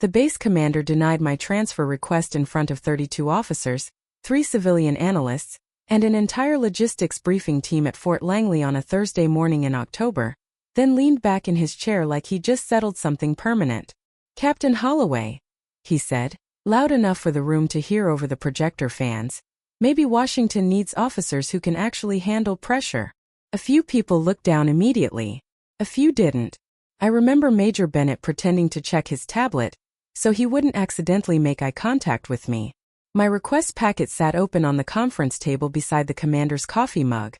The base commander denied my transfer request in front of 32 officers, 3 civilian analysts, and an entire logistics briefing team at Fort Langley on a Thursday morning in October, then leaned back in his chair like he just settled something permanent. "Captain Holloway," he said, loud enough for the room to hear over the projector fans, "maybe Washington needs officers who can actually handle pressure." A few people looked down immediately. A few didn't. I remember Major Bennett pretending to check his tablet, so he wouldn't accidentally make eye contact with me. My request packet sat open on the conference table beside the commander's coffee mug.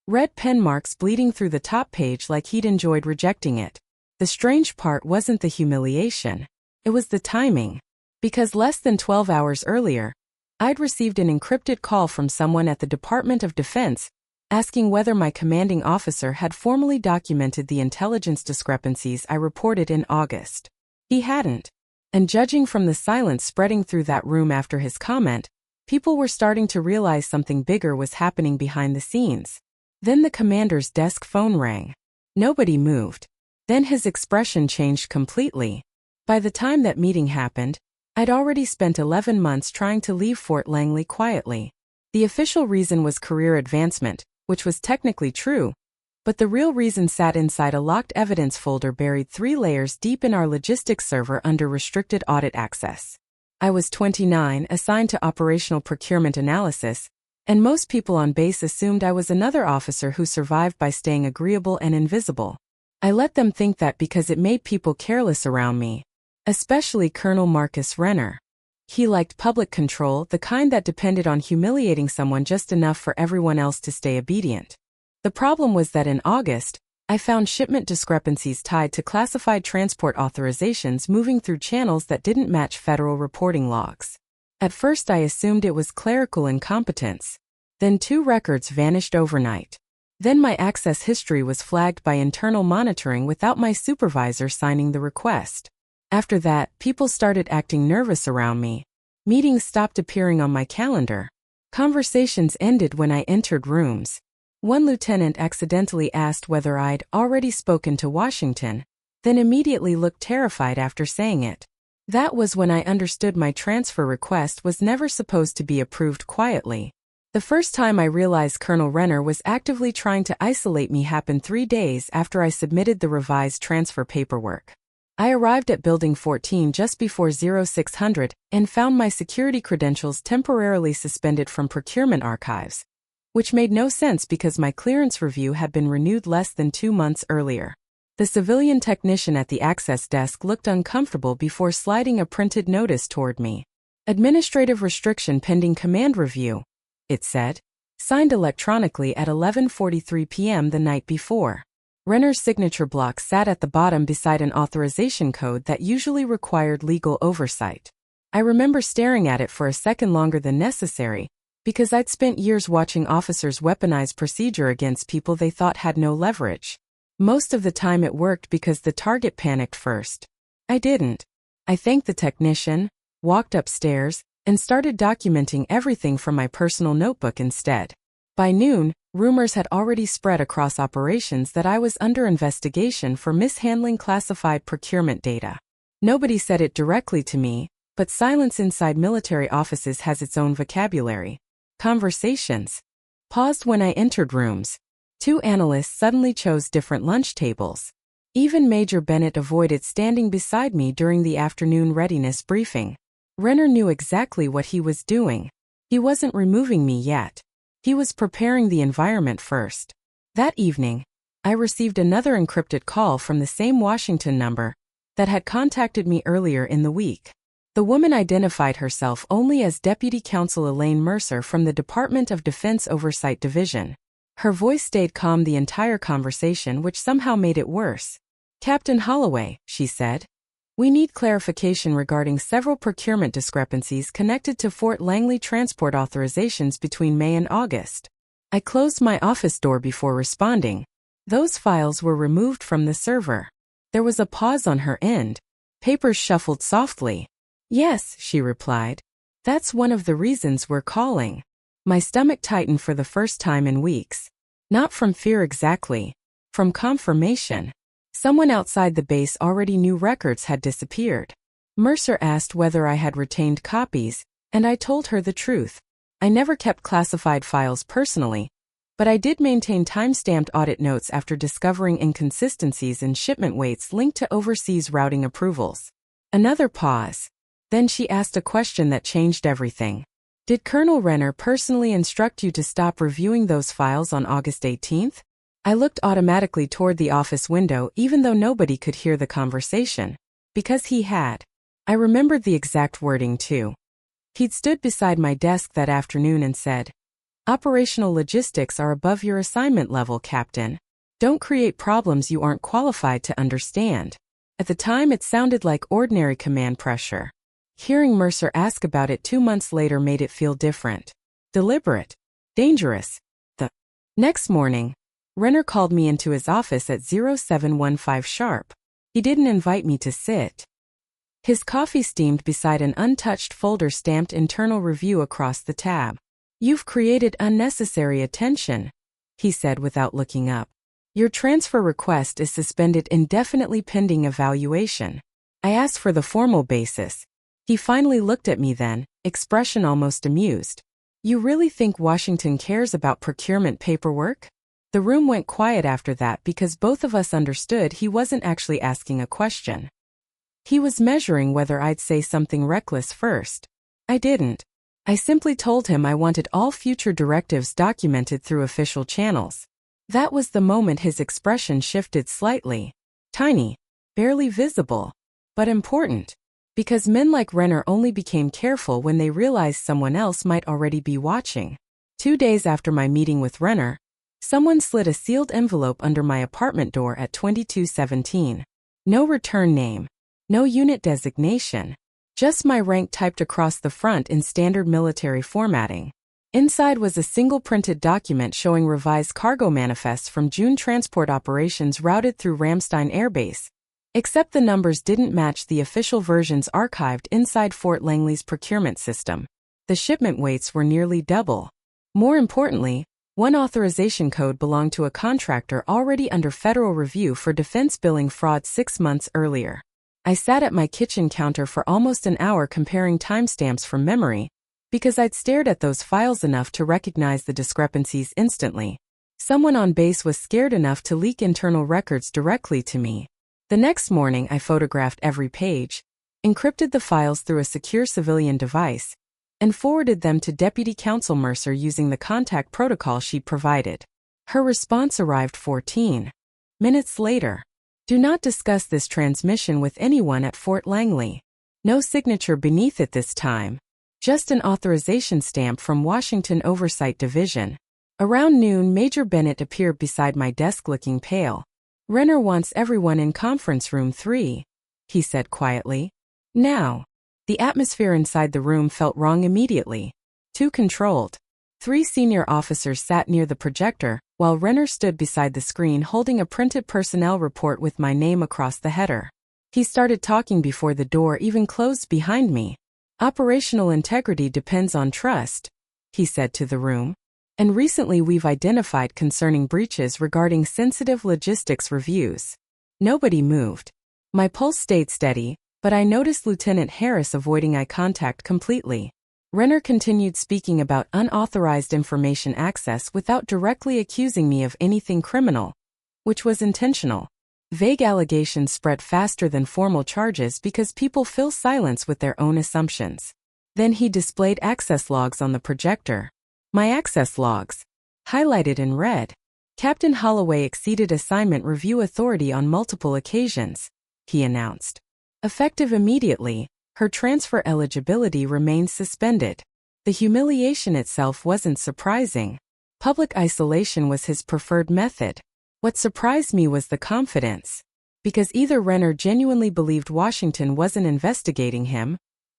Red pen marks bleeding through the top page like he'd enjoyed rejecting it. The strange part wasn't the humiliation. It was the timing. Because less than 12 hours earlier, I'd received an encrypted call from someone at the Department of Defense, asking whether my commanding officer had formally documented the intelligence discrepancies I reported in August. He hadn't. And judging from the silence spreading through that room after his comment, people were starting to realize something bigger was happening behind the scenes. Then the commander's desk phone rang. Nobody moved. Then his expression changed completely. By the time that meeting happened, I'd already spent 11 months trying to leave Fort Langley quietly. The official reason was career advancement, which was technically true, but the real reason sat inside a locked evidence folder buried 3 layers deep in our logistics server under restricted audit access. I was 29, assigned to operational procurement analysis, and most people on base assumed I was another officer who survived by staying agreeable and invisible. I let them think that because it made people careless around me, especially Colonel Marcus Renner. He liked public control, the kind that depended on humiliating someone just enough for everyone else to stay obedient. The problem was that in August, I found shipment discrepancies tied to classified transport authorizations moving through channels that didn't match federal reporting logs. At first I assumed it was clerical incompetence. Then 2 records vanished overnight. Then my access history was flagged by internal monitoring without my supervisor signing the request. After that, people started acting nervous around me. Meetings stopped appearing on my calendar. Conversations ended when I entered rooms. One lieutenant accidentally asked whether I'd already spoken to Washington, then immediately looked terrified after saying it. That was when I understood my transfer request was never supposed to be approved quietly. The first time I realized Colonel Renner was actively trying to isolate me happened 3 days after I submitted the revised transfer paperwork. I arrived at Building 14 just before 0600 and found my security credentials temporarily suspended from procurement archives, which made no sense because my clearance review had been renewed less than 2 months earlier. The civilian technician at the access desk looked uncomfortable before sliding a printed notice toward me. "Administrative restriction pending command review," it said, signed electronically at 11:43 p.m. the night before. Renner's signature block sat at the bottom beside an authorization code that usually required legal oversight. I remember staring at it for a second longer than necessary, because I'd spent years watching officers weaponize procedure against people they thought had no leverage. Most of the time it worked because the target panicked first. I didn't. I thanked the technician, walked upstairs, and started documenting everything from my personal notebook instead. By noon, rumors had already spread across operations that I was under investigation for mishandling classified procurement data. Nobody said it directly to me, but silence inside military offices has its own vocabulary. Conversations paused when I entered rooms. 2 analysts suddenly chose different lunch tables. Even Major Bennett avoided standing beside me during the afternoon readiness briefing. Renner knew exactly what he was doing. He wasn't removing me yet. He was preparing the environment first. That evening, I received another encrypted call from the same Washington number that had contacted me earlier in the week. The woman identified herself only as Deputy Counsel Elaine Mercer from the Department of Defense Oversight Division. Her voice stayed calm the entire conversation, which somehow made it worse. "Captain Holloway," she said, "we need clarification regarding several procurement discrepancies connected to Fort Langley transport authorizations between May and August." I closed my office door before responding. Those files were removed from the server. There was a pause on her end. Papers shuffled softly. "Yes," she replied. "That's one of the reasons we're calling." My stomach tightened for the first time in weeks. Not from fear exactly. From confirmation. Someone outside the base already knew records had disappeared. Mercer asked whether I had retained copies, and I told her the truth. I never kept classified files personally, but I did maintain time-stamped audit notes after discovering inconsistencies in shipment weights linked to overseas routing approvals. Another pause. Then she asked a question that changed everything. Did Colonel Renner personally instruct you to stop reviewing those files on August 18th? I looked automatically toward the office window even though nobody could hear the conversation. Because he had. I remembered the exact wording too. He'd stood beside my desk that afternoon and said, "Operational logistics are above your assignment level, Captain. Don't create problems you aren't qualified to understand." At the time it sounded like ordinary command pressure. Hearing Mercer ask about it 2 months later made it feel different. Deliberate. Dangerous. The next morning, Renner called me into his office at 0715 sharp. He didn't invite me to sit. His coffee steamed beside an untouched folder stamped internal review across the tab. "You've created unnecessary attention," he said without looking up. "Your transfer request is suspended indefinitely pending evaluation." I asked for the formal basis. He finally looked at me then, expression almost amused. "You really think Washington cares about procurement paperwork?" The room went quiet after that because both of us understood he wasn't actually asking a question. He was measuring whether I'd say something reckless first. I didn't. I simply told him I wanted all future directives documented through official channels. That was the moment his expression shifted slightly. Tiny, barely visible, but important. Because men like Renner only became careful when they realized someone else might already be watching. 2 days after my meeting with Renner, someone slid a sealed envelope under my apartment door at 2217. No return name. No unit designation. Just my rank typed across the front in standard military formatting. Inside was a single printed document showing revised cargo manifests from June transport operations routed through Ramstein Air Base. Except the numbers didn't match the official versions archived inside Fort Langley's procurement system. The shipment weights were nearly double. More importantly, one authorization code belonged to a contractor already under federal review for defense billing fraud 6 months earlier. I sat at my kitchen counter for almost an hour comparing timestamps from memory, because I'd stared at those files enough to recognize the discrepancies instantly. Someone on base was scared enough to leak internal records directly to me. The next morning I photographed every page, encrypted the files through a secure civilian device, and forwarded them to Deputy Counsel Mercer using the contact protocol she provided. Her response arrived 14 minutes later. "Do not discuss this transmission with anyone at Fort Langley." No signature beneath it this time. Just an authorization stamp from Washington Oversight Division. Around noon, Major Bennett appeared beside my desk looking pale. "Renner wants everyone in conference room 3, he said quietly. Now. The atmosphere inside the room felt wrong immediately. Too controlled. 3 senior officers sat near the projector, while Renner stood beside the screen holding a printed personnel report with my name across the header. He started talking before the door even closed behind me. "Operational integrity depends on trust," he said to the room. "And recently we've identified concerning breaches regarding sensitive logistics reviews." Nobody moved. My pulse stayed steady, but I noticed Lieutenant Harris avoiding eye contact completely. Renner continued speaking about unauthorized information access without directly accusing me of anything criminal, which was intentional. Vague allegations spread faster than formal charges because people fill silence with their own assumptions. Then he displayed access logs on the projector. My access logs. Highlighted in red. "Captain Holloway exceeded assignment review authority on multiple occasions," he announced. "Effective immediately, her transfer eligibility remains suspended." The humiliation itself wasn't surprising. Public isolation was his preferred method. What surprised me was the confidence. Because either Renner genuinely believed Washington wasn't investigating him,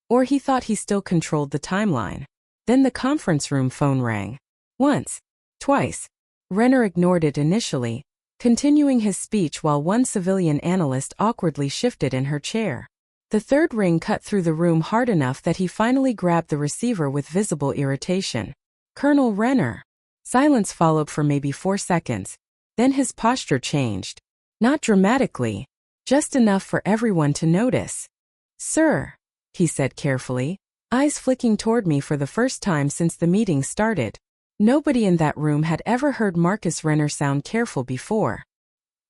or he thought he still controlled the timeline. Then the conference room phone rang. Once. Twice. Renner ignored it initially, continuing his speech while one civilian analyst awkwardly shifted in her chair. The third ring cut through the room hard enough that he finally grabbed the receiver with visible irritation. "Colonel Renner." Silence followed for maybe 4 seconds. Then his posture changed. Not dramatically, just enough for everyone to notice. Sir, he said carefully, eyes flicking toward me for the first time since the meeting started. Nobody in that room had ever heard Marcus Renner sound careful before.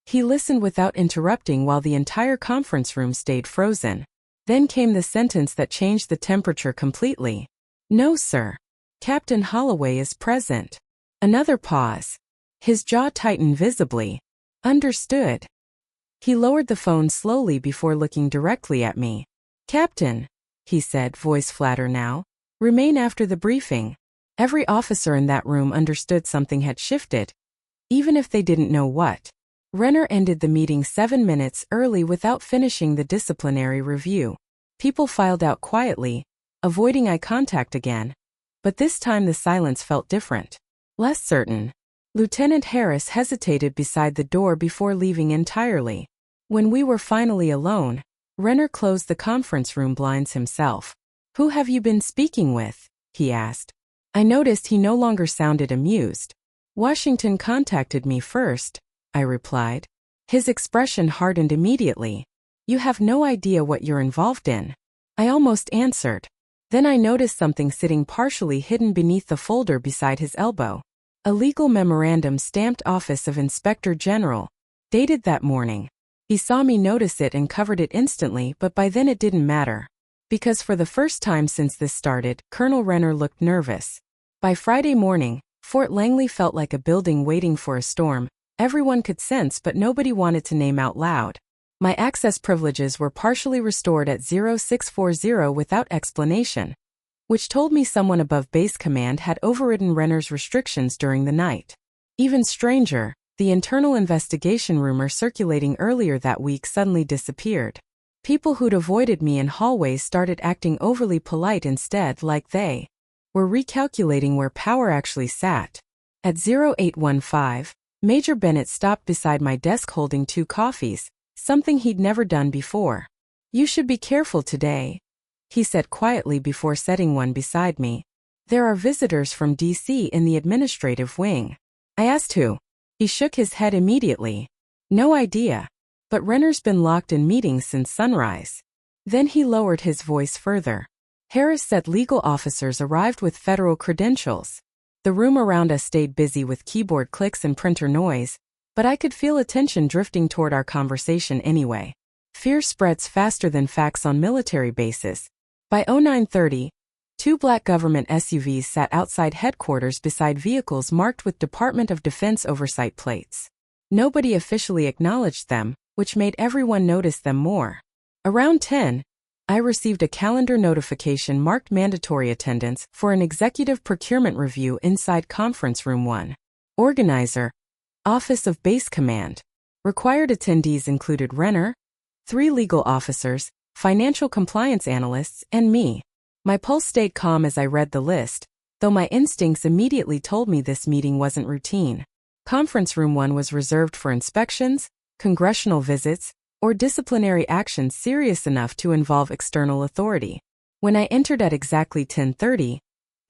He listened without interrupting while the entire conference room stayed frozen. Then came the sentence that changed the temperature completely. No, sir. Captain Holloway is present. Another pause. His jaw tightened visibly. Understood. He lowered the phone slowly before looking directly at me. Captain, he said, voice flatter now, remain after the briefing. Every officer in that room understood something had shifted, even if they didn't know what. Renner ended the meeting 7 minutes early without finishing the disciplinary review. People filed out quietly, avoiding eye contact again. But this time the silence felt different. Less certain. Lieutenant Harris hesitated beside the door before leaving entirely. When we were finally alone, Renner closed the conference room blinds himself. Who have you been speaking with? He asked. I noticed he no longer sounded amused. Washington contacted me first, I replied. His expression hardened immediately. You have no idea what you're involved in. I almost answered. Then I noticed something sitting partially hidden beneath the folder beside his elbow. A legal memorandum stamped Office of Inspector General, dated that morning. He saw me notice it and covered it instantly, but by then it didn't matter. Because for the first time since this started, Colonel Renner looked nervous. By Friday morning, Fort Langley felt like a building waiting for a storm. Everyone could sense, but nobody wanted to name out loud. My access privileges were partially restored at 0640 without explanation, which told me someone above base command had overridden Renner's restrictions during the night. Even stranger, the internal investigation rumor circulating earlier that week suddenly disappeared. People who'd avoided me in hallways started acting overly polite instead, like they were recalculating where power actually sat. At 0815, Major Bennett stopped beside my desk holding 2 coffees, something he'd never done before. You should be careful today, he said quietly before setting one beside me. There are visitors from D.C. in the administrative wing. I asked who. He shook his head immediately. No idea. But Renner's been locked in meetings since sunrise. Then he lowered his voice further. Harris said legal officers arrived with federal credentials. The room around us stayed busy with keyboard clicks and printer noise, but I could feel attention drifting toward our conversation anyway. Fear spreads faster than facts on military bases. By 0930, 2 black government SUVs sat outside headquarters beside vehicles marked with Department of Defense oversight plates. Nobody officially acknowledged them, which made everyone notice them more. Around 10, I received a calendar notification marked mandatory attendance for an executive procurement review inside Conference Room 1. Organizer, Office of Base Command. Required attendees included Renner, 3 legal officers, financial compliance analysts, and me. My pulse stayed calm as I read the list, though my instincts immediately told me this meeting wasn't routine. Conference Room 1 was reserved for inspections, congressional visits, or disciplinary actions serious enough to involve external authority. When I entered at exactly 10:30,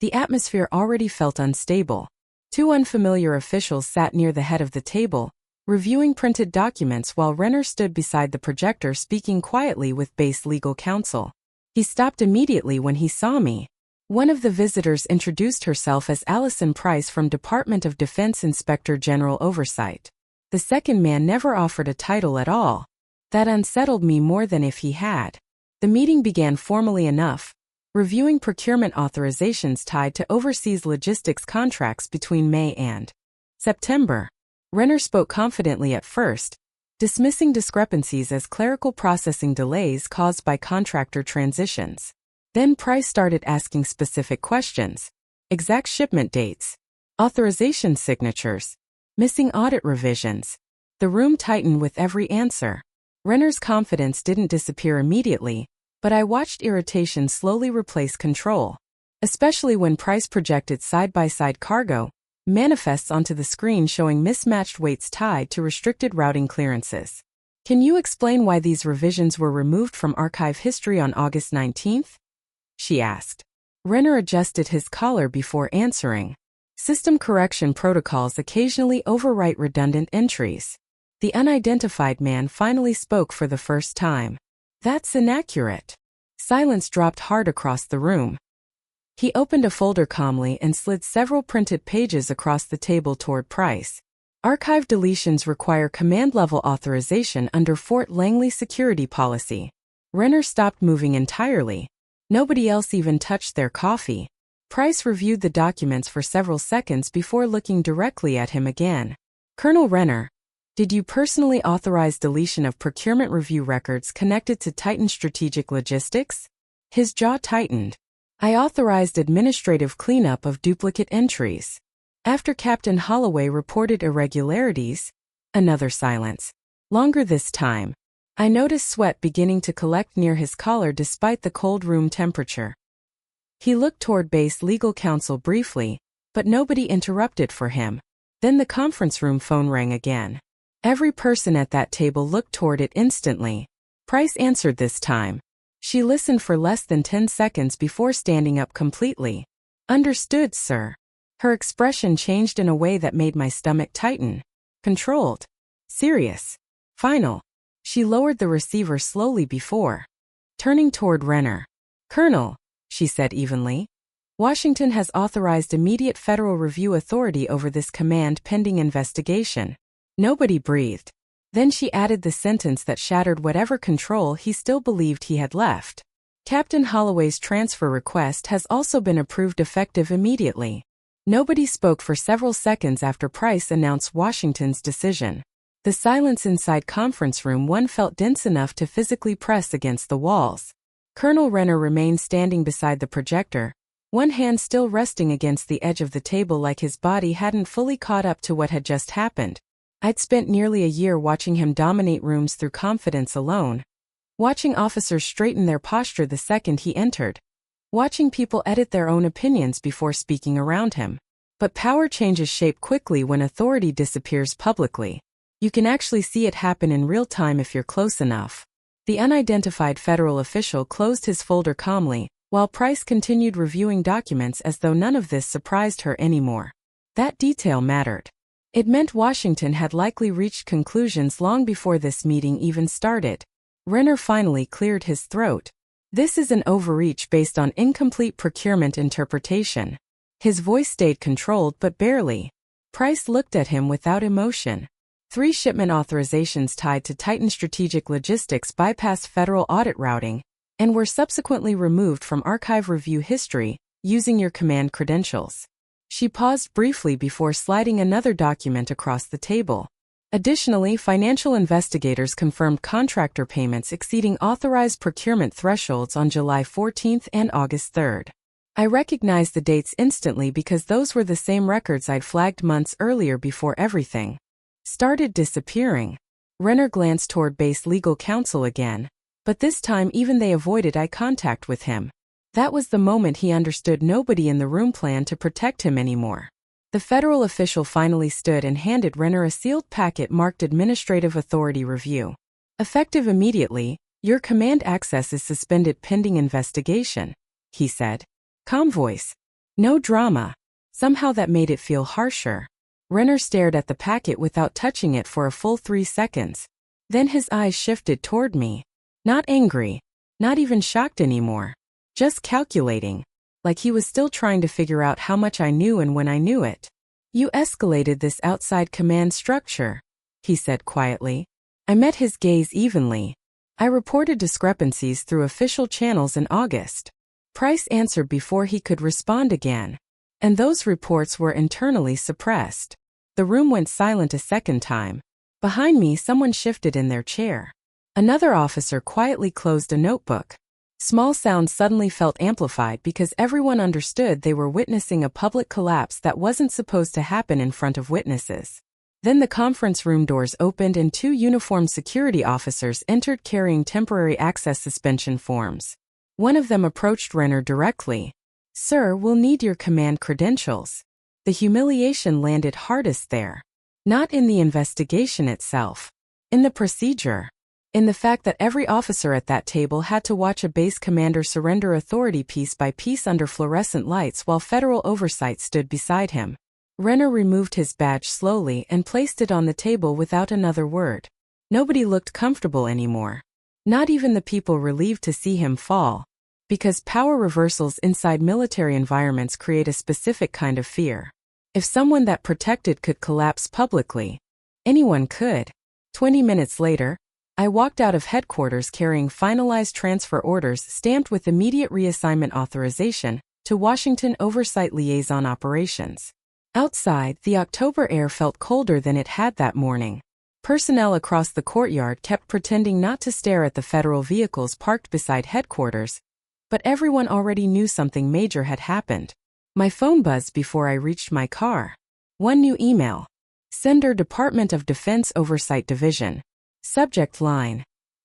the atmosphere already felt unstable. 2 unfamiliar officials sat near the head of the table, reviewing printed documents while Renner stood beside the projector speaking quietly with base legal counsel. He stopped immediately when he saw me. One of the visitors introduced herself as Allison Price from Department of Defense Inspector General Oversight. The second man never offered a title at all. That unsettled me more than if he had. The meeting began formally enough, reviewing procurement authorizations tied to overseas logistics contracts between May and September. Renner spoke confidently at first, dismissing discrepancies as clerical processing delays caused by contractor transitions. Then Price started asking specific questions. Exact shipment dates, authorization signatures, missing audit revisions. The room tightened with every answer. Renner's confidence didn't disappear immediately, but I watched irritation slowly replace control, especially when Price projected side-by-side cargo manifests onto the screen showing mismatched weights tied to restricted routing clearances. Can you explain why these revisions were removed from archive history on August 19th? She asked. Renner adjusted his collar before answering. System correction protocols occasionally overwrite redundant entries. The unidentified man finally spoke for the first time. That's inaccurate. Silence dropped hard across the room. He opened a folder calmly and slid several printed pages across the table toward Price. Archive deletions require command-level authorization under Fort Langley security policy. Renner stopped moving entirely. Nobody else even touched their coffee. Price reviewed the documents for several seconds before looking directly at him again. Colonel Renner, did you personally authorize deletion of procurement review records connected to Titan Strategic Logistics? His jaw tightened. I authorized administrative cleanup of duplicate entries. After Captain Holloway reported irregularities, another silence. Longer this time. I noticed sweat beginning to collect near his collar despite the cold room temperature. He looked toward base legal counsel briefly, but nobody interrupted for him. Then the conference room phone rang again. Every person at that table looked toward it instantly. Price answered this time. She listened for less than 10 seconds before standing up completely. Understood, sir. Her expression changed in a way that made my stomach tighten. Controlled. Serious. Final. She lowered the receiver slowly before turning toward Renner. Colonel, she said evenly. Washington has authorized immediate federal review authority over this command pending investigation. Nobody breathed. Then she added the sentence that shattered whatever control he still believed he had left. Captain Holloway's transfer request has also been approved effective immediately. Nobody spoke for several seconds after Price announced Washington's decision. The silence inside conference room 1 felt dense enough to physically press against the walls. Colonel Renner remained standing beside the projector, one hand still resting against the edge of the table like his body hadn't fully caught up to what had just happened. I'd spent nearly a year watching him dominate rooms through confidence alone. Watching officers straighten their posture the second he entered. Watching people edit their own opinions before speaking around him. But power changes shape quickly when authority disappears publicly. You can actually see it happen in real time if you're close enough. The unidentified federal official closed his folder calmly, while Price continued reviewing documents as though none of this surprised her anymore. That detail mattered. It meant Washington had likely reached conclusions long before this meeting even started. Renner finally cleared his throat. This is an overreach based on incomplete procurement interpretation. His voice stayed controlled but barely. Price looked at him without emotion. 3 shipment authorizations tied to Titan Strategic Logistics bypassed federal audit routing and were subsequently removed from archive review history using your command credentials. She paused briefly before sliding another document across the table. Additionally, financial investigators confirmed contractor payments exceeding authorized procurement thresholds on July 14 and August 3. I recognized the dates instantly because those were the same records I'd flagged months earlier before everything started disappearing. Renner glanced toward base legal counsel again, but this time even they avoided eye contact with him. That was the moment he understood nobody in the room planned to protect him anymore. The federal official finally stood and handed Renner a sealed packet marked Administrative Authority Review. Effective immediately, your command access is suspended pending investigation, he said. Calm voice. No drama. Somehow that made it feel harsher. Renner stared at the packet without touching it for a full 3 seconds. Then his eyes shifted toward me. Not angry. Not even shocked anymore. Just calculating. Like he was still trying to figure out how much I knew and when I knew it. You escalated this outside command structure, he said quietly. I met his gaze evenly. I reported discrepancies through official channels in August. Price answered before he could respond again. And those reports were internally suppressed. The room went silent a second time. Behind me, someone shifted in their chair. Another officer quietly closed a notebook. Small sounds suddenly felt amplified because everyone understood they were witnessing a public collapse that wasn't supposed to happen in front of witnesses. Then the conference room doors opened and 2 uniformed security officers entered carrying temporary access suspension forms. One of them approached Renner directly. Sir, we'll need your command credentials. The humiliation landed hardest there. Not in the investigation itself. In the procedure. In the fact that every officer at that table had to watch a base commander surrender authority piece by piece under fluorescent lights while federal oversight stood beside him. Renner removed his badge slowly and placed it on the table without another word. Nobody looked comfortable anymore. Not even the people relieved to see him fall. Because power reversals inside military environments create a specific kind of fear. If someone that protected could collapse publicly, anyone could. 20 minutes later, I walked out of headquarters carrying finalized transfer orders stamped with immediate reassignment authorization to Washington Oversight Liaison Operations. Outside, the October air felt colder than it had that morning. Personnel across the courtyard kept pretending not to stare at the federal vehicles parked beside headquarters, but everyone already knew something major had happened. My phone buzzed before I reached my car. One new email. Sender Department of Defense Oversight Division. Subject line.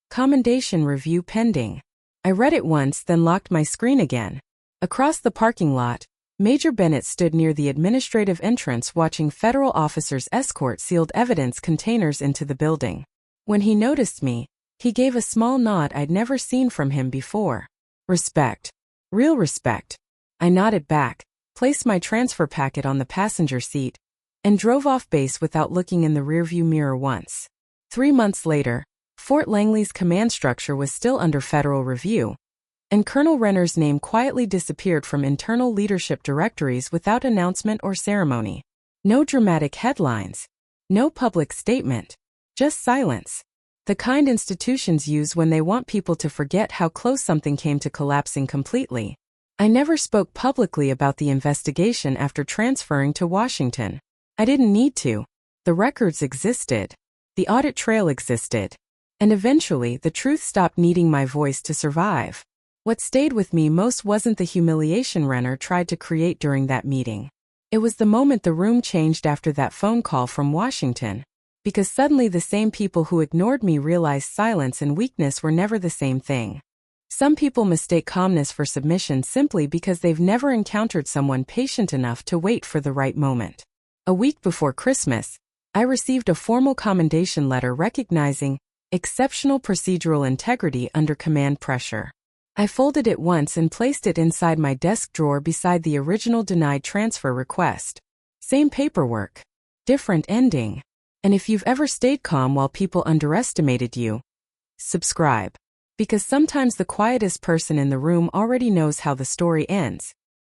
Commendation review pending. I read it once, then locked my screen again. Across the parking lot, Major Bennett stood near the administrative entrance watching federal officers escort sealed evidence containers into the building. When he noticed me, he gave a small nod I'd never seen from him before. Respect. Real respect. I nodded back, placed my transfer packet on the passenger seat, and drove off base without looking in the rearview mirror once. 3 months later, Fort Langley's command structure was still under federal review, and Colonel Renner's name quietly disappeared from internal leadership directories without announcement or ceremony. No dramatic headlines. No public statement. Just silence. The kind institutions use when they want people to forget how close something came to collapsing completely. I never spoke publicly about the investigation after transferring to Washington. I didn't need to. The records existed. The audit trail existed. And eventually, the truth stopped needing my voice to survive. What stayed with me most wasn't the humiliation Renner tried to create during that meeting. It was the moment the room changed after that phone call from Washington. Because suddenly the same people who ignored me realized silence and weakness were never the same thing. Some people mistake calmness for submission simply because they've never encountered someone patient enough to wait for the right moment. A week before Christmas, I received a formal commendation letter recognizing exceptional procedural integrity under command pressure. I folded it once and placed it inside my desk drawer beside the original denied transfer request. Same paperwork. Different ending. And if you've ever stayed calm while people underestimated you, subscribe. Because sometimes the quietest person in the room already knows how the story ends.